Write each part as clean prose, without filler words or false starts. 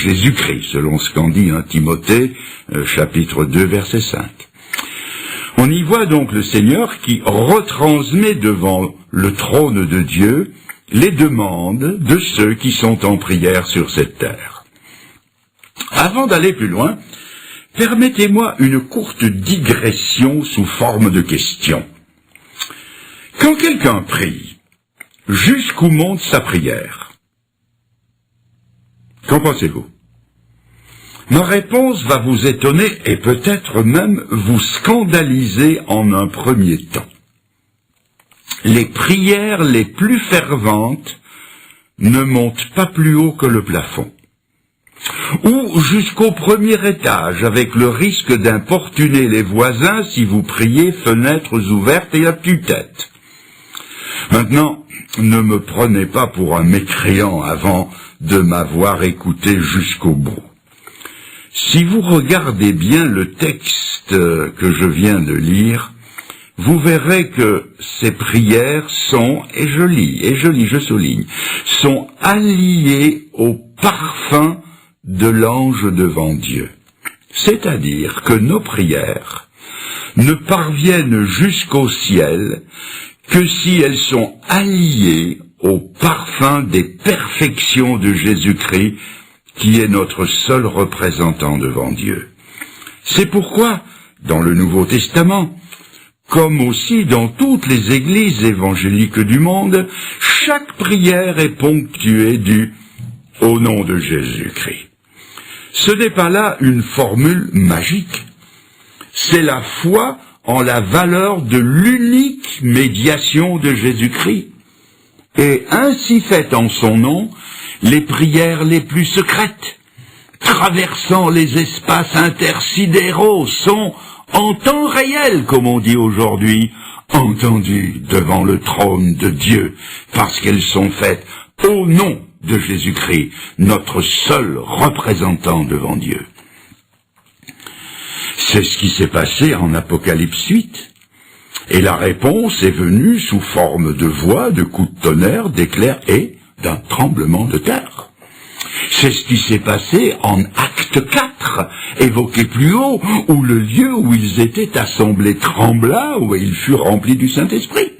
Jésus-Christ, selon ce qu'en dit Timothée, chapitre 2, verset 5. On y voit donc le Seigneur qui retransmet devant le trône de Dieu les demandes de ceux qui sont en prière sur cette terre. Avant d'aller plus loin, permettez-moi une courte digression sous forme de question. Quand quelqu'un prie, jusqu'où monte sa prière? Qu'en pensez-vous? Ma réponse va vous étonner et peut-être même vous scandaliser en un premier temps. Les prières les plus ferventes ne montent pas plus haut que le plafond, ou jusqu'au premier étage, avec le risque d'importuner les voisins si vous priez fenêtres ouvertes et à tue-tête. Maintenant, ne me prenez pas pour un mécréant avant de m'avoir écouté jusqu'au bout. Si vous regardez bien le texte que je viens de lire, vous verrez que ces prières sont, et je souligne, sont alliées au parfum de l'ange devant Dieu. C'est-à-dire que nos prières ne parviennent jusqu'au ciel que si elles sont alliées au parfum des perfections de Jésus-Christ, qui est notre seul représentant devant Dieu. C'est pourquoi, dans le Nouveau Testament, comme aussi dans toutes les églises évangéliques du monde, chaque prière est ponctuée du « au nom de Jésus-Christ ». Ce n'est pas là une formule magique, c'est la foi en la valeur de l'unique médiation de Jésus-Christ. Et ainsi fait en son nom, les prières les plus secrètes, traversant les espaces intersidéraux, sont en temps réel, comme on dit aujourd'hui, entendues devant le trône de Dieu, parce qu'elles sont faites au nom de Jésus-Christ, notre seul représentant devant Dieu. C'est ce qui s'est passé en Apocalypse 8. Et la réponse est venue sous forme de voix, de coups de tonnerre, d'éclairs et d'un tremblement de terre. C'est ce qui s'est passé en Acte 4, évoqué plus haut, où le lieu où ils étaient assemblés trembla, où ils furent remplis du Saint-Esprit.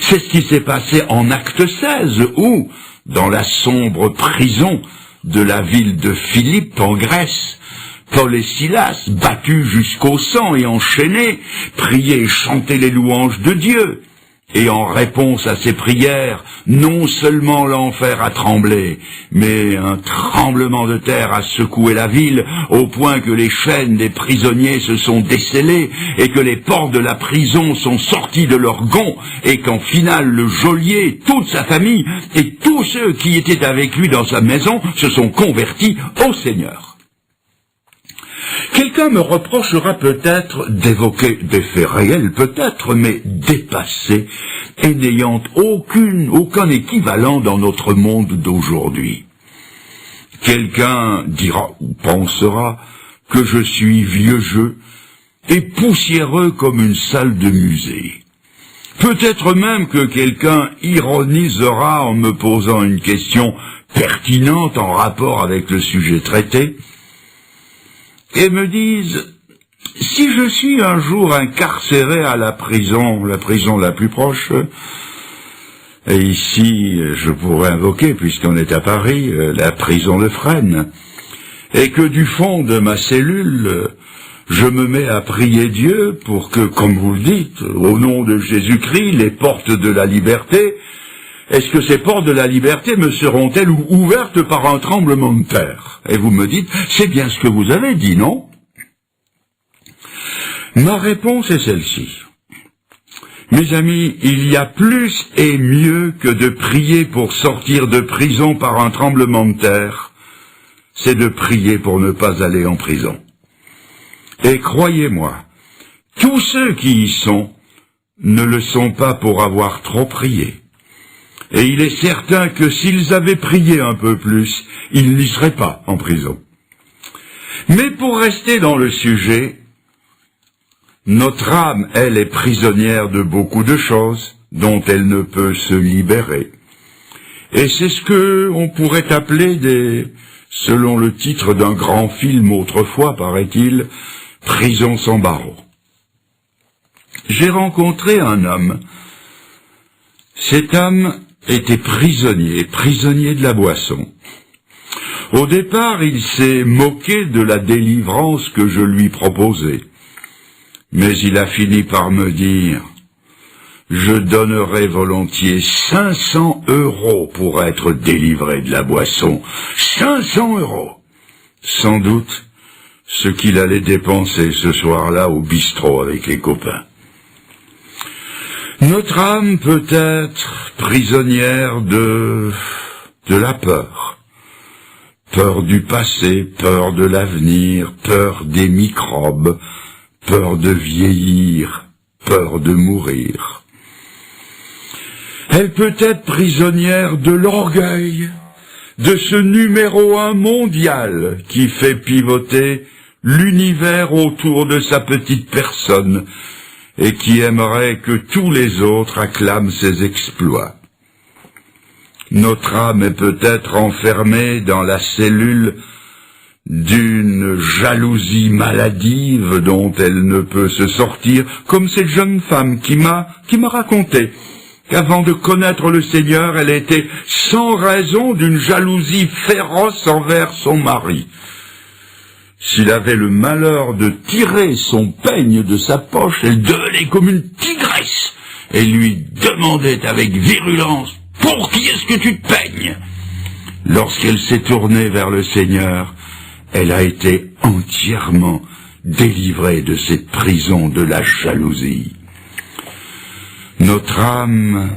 C'est ce qui s'est passé en Acte 16, où, dans la sombre prison de la ville de Philippe en Grèce, Paul et Silas, battus jusqu'au sang et enchaînés, priaient et chantaient les louanges de Dieu. Et en réponse à ces prières, non seulement l'enfer a tremblé, mais un tremblement de terre a secoué la ville, au point que les chaînes des prisonniers se sont descellées, et que les portes de la prison sont sorties de leurs gonds, et qu'en finale le geôlier, toute sa famille, et tous ceux qui étaient avec lui dans sa maison se sont convertis au Seigneur. Quelqu'un me reprochera peut-être d'évoquer des faits réels, peut-être, mais dépassés et n'ayant aucun équivalent dans notre monde d'aujourd'hui. Quelqu'un dira ou pensera que je suis vieux jeu et poussiéreux comme une salle de musée. Peut-être même que quelqu'un ironisera en me posant une question pertinente en rapport avec le sujet traité, et me disent, si je suis un jour incarcéré à la prison la plus proche, et ici je pourrais invoquer, puisqu'on est à Paris, la prison de Fresnes, et que du fond de ma cellule, je me mets à prier Dieu pour que, comme vous le dites, au nom de Jésus-Christ, les portes de la liberté, est-ce que ces portes de la liberté me seront-elles ouvertes par un tremblement de terre? Et vous me dites, c'est bien ce que vous avez dit, non? Ma réponse est celle-ci. Mes amis, il y a plus et mieux que de prier pour sortir de prison par un tremblement de terre. C'est de prier pour ne pas aller en prison. Et croyez-moi, tous ceux qui y sont ne le sont pas pour avoir trop prié. Et il est certain que s'ils avaient prié un peu plus, ils n'y seraient pas en prison. Mais pour rester dans le sujet, notre âme, elle, est prisonnière de beaucoup de choses dont elle ne peut se libérer. Et c'est ce que on pourrait appeler des selon le titre d'un grand film autrefois, paraît-il, Prison sans barreaux. J'ai rencontré un homme. Cet homme était prisonnier de la boisson. Au départ, il s'est moqué de la délivrance que je lui proposais. Mais il a fini par me dire « Je donnerais volontiers 500 € pour être délivré de la boisson. 500 €! Sans doute ce qu'il allait dépenser ce soir-là au bistrot avec les copains. Notre âme peut être prisonnière de la peur. Peur du passé, peur de l'avenir, peur des microbes, peur de vieillir, peur de mourir. Elle peut être prisonnière de l'orgueil, de ce numéro 1 mondial qui fait pivoter l'univers autour de sa petite personne et qui aimerait que tous les autres acclament ses exploits. Notre âme est peut-être enfermée dans la cellule d'une jalousie maladive dont elle ne peut se sortir, comme cette jeune femme qui m'a raconté qu'avant de connaître le Seigneur, elle était sans raison d'une jalousie féroce envers son mari. S'il avait le malheur de tirer son peigne de sa poche, elle devenait comme une tigresse et lui demandait avec virulence « Pour qui est-ce que tu te peignes ?» Lorsqu'elle s'est tournée vers le Seigneur, elle a été entièrement délivrée de cette prison de la jalousie. Notre âme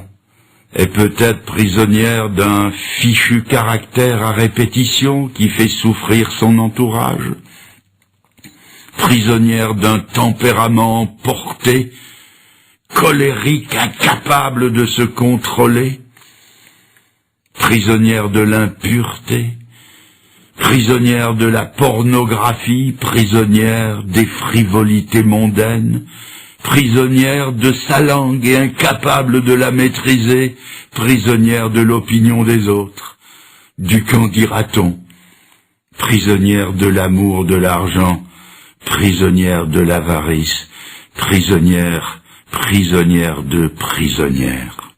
est peut-être prisonnière d'un fichu caractère à répétition qui fait souffrir son entourage, prisonnière d'un tempérament porté, colérique, incapable de se contrôler, prisonnière de l'impureté, prisonnière de la pornographie, prisonnière des frivolités mondaines, prisonnière de sa langue et incapable de la maîtriser, prisonnière de l'opinion des autres, du qu'en dira-t-on, prisonnière de l'amour de l'argent, prisonnière de l'avarice, prisonnière de prisonnières.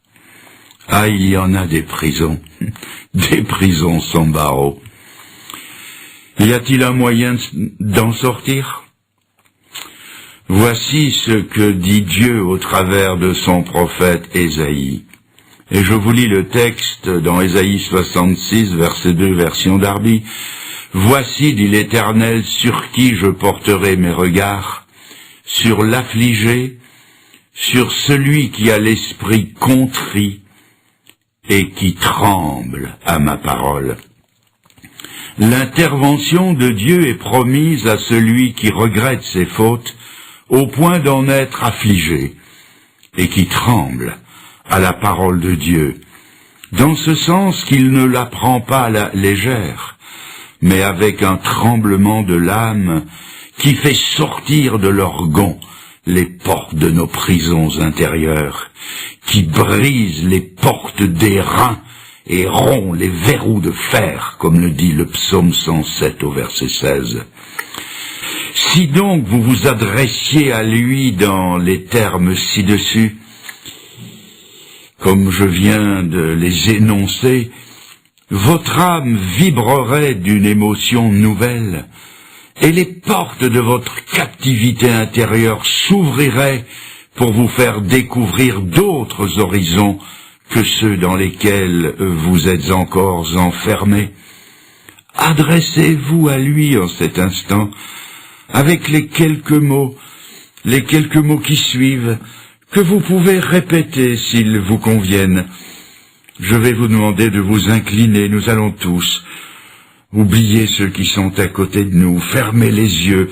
Ah, il y en a des prisons sans barreaux. Y a-t-il un moyen d'en sortir ? Voici ce que dit Dieu au travers de son prophète Ésaïe. Et je vous lis le texte dans Ésaïe 66, verset 2, version Darby. « Voici, dit l'Éternel, sur qui je porterai mes regards, sur l'affligé, sur celui qui a l'esprit contrit et qui tremble à ma parole. » L'intervention de Dieu est promise à celui qui regrette ses fautes au point d'en être affligé et qui tremble à la parole de Dieu, dans ce sens qu'il ne la prend pas à la légère, mais avec un tremblement de l'âme qui fait sortir de leur gonds les portes de nos prisons intérieures, qui brise les portes des reins et rompt les verrous de fer, comme le dit le psaume 107 au verset 16. Si donc vous vous adressiez à lui dans les termes ci-dessus, comme je viens de les énoncer, votre âme vibrerait d'une émotion nouvelle, et les portes de votre captivité intérieure s'ouvriraient pour vous faire découvrir d'autres horizons que ceux dans lesquels vous êtes encore enfermés. Adressez-vous à lui en cet instant, avec les quelques mots qui suivent, que vous pouvez répéter s'ils vous conviennent. Je vais vous demander de vous incliner, nous allons tous oublier ceux qui sont à côté de nous, fermer les yeux,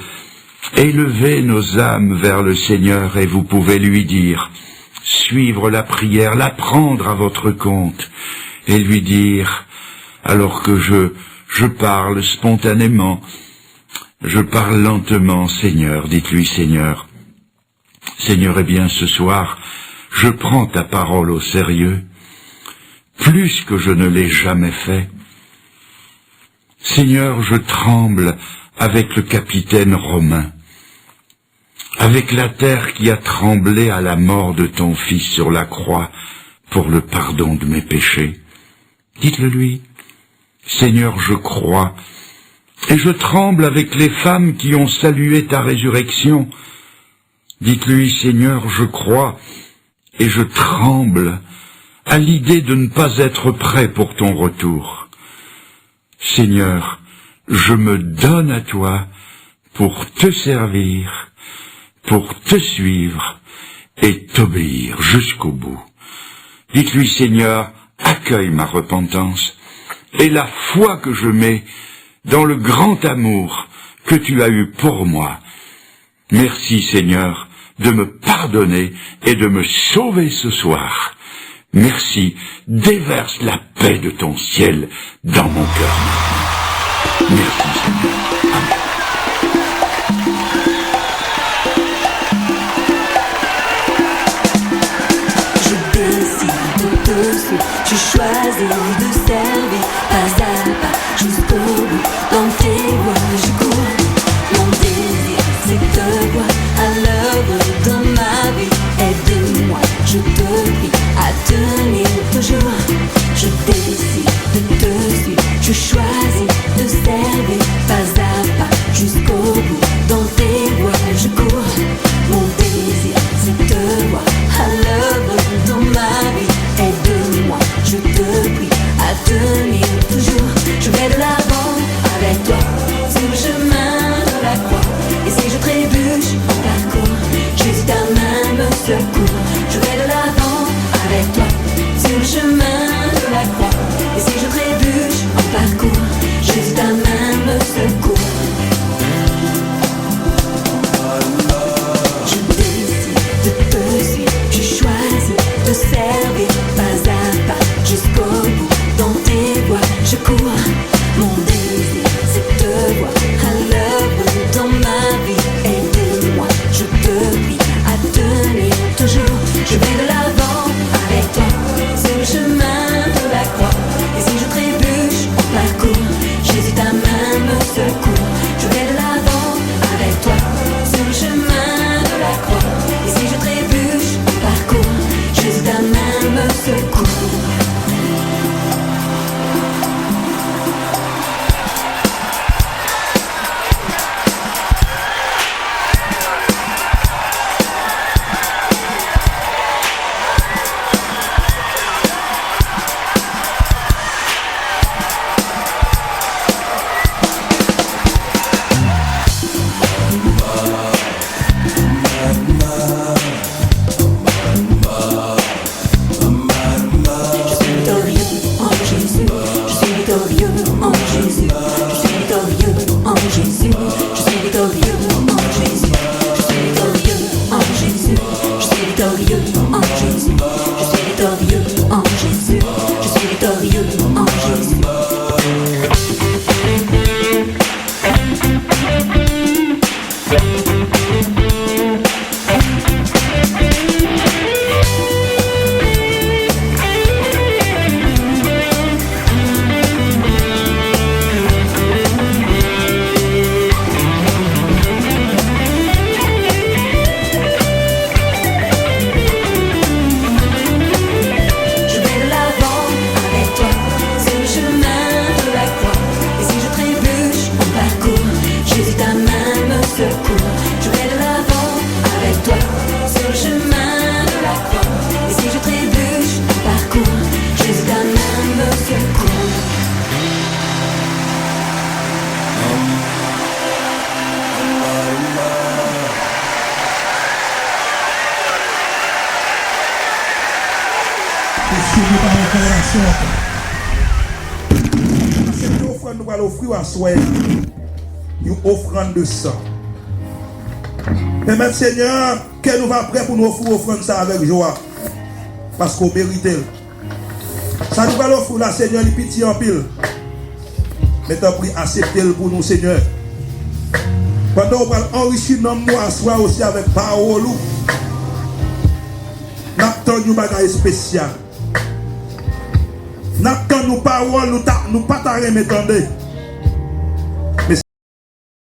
élever nos âmes vers le Seigneur et vous pouvez lui dire, suivre la prière, la prendre à votre compte et lui dire, alors que je parle spontanément, je parle lentement, Seigneur, dites-lui Seigneur, eh bien ce soir, je prends ta parole au sérieux, plus que je ne l'ai jamais fait. Seigneur, je tremble avec le capitaine romain, avec la terre qui a tremblé à la mort de ton Fils sur la croix pour le pardon de mes péchés. Dites-le lui. Seigneur, je crois, et je tremble avec les femmes qui ont salué ta résurrection. Dites-lui, Seigneur, je crois, et je tremble à l'idée de ne pas être prêt pour ton retour. Seigneur, je me donne à toi pour te servir, pour te suivre et t'obéir jusqu'au bout. Dites-lui, Seigneur, accueille ma repentance et la foi que je mets dans le grand amour que tu as eu pour moi. Merci, Seigneur, de me pardonner et de me sauver ce soir. Merci, déverse la paix de ton ciel dans mon cœur maintenant. Merci, Seigneur. Amen. Je décide de te suivre, je choisis de servir pas à pas jusqu'au bout. Dans tes voies je cours, mon désir c'est de te voir à l'œuvre dans ma vie. Aide-moi, je te prie, à tenir toujours. Je décide de te suivre, je choisis de servir pas à pas jusqu'au bout. Dans tes voies je cours, mon désir c'est de te voir à l'œuvre dans ma vie. Aide-moi, je te prie, à tenir toujours. Je vais de l'avant avec toi sur le chemin de la croix. Et si je trébuche en parcours, Jésus ta main me secourt. Je vais de l'avant avec toi sur le chemin de la croix. Et si je trébuche en parcours, Jésus ta main me secourt. Je décide de te suivre, je choisis de servir pas à pas jusqu'au bout. Dans tes voies je cours, mon désir c'est de te voir à l'œuvre dans ma vie. Aide-moi, je te prie, à tenir toujours. Je vais de l'avant avec toi sur le chemin de la croix. Et si je trébuche en parcours, Jésus ta main me secourt. Je vais de l'avant avec toi sur le chemin de la croix. Et si je trébuche en parcours, Jésus ta main me secourt. Cette offrande nous allons offrir à soi une offrande de sang. Mais même Seigneur, qu'elle nous va prêt pour nous offrir offrande ça avec joie. Parce qu'on mérite. Ça nous va l'offrir là, Seigneur, les pitié en pile. Mais t'as pris accepter pour nous, Seigneur. Pendant qu'on va enrichir notre nous à soi aussi avec parole. N'attendons nous bagaille spécial. N'attendons nous parole, nous pas t'arrêter, m'entendez.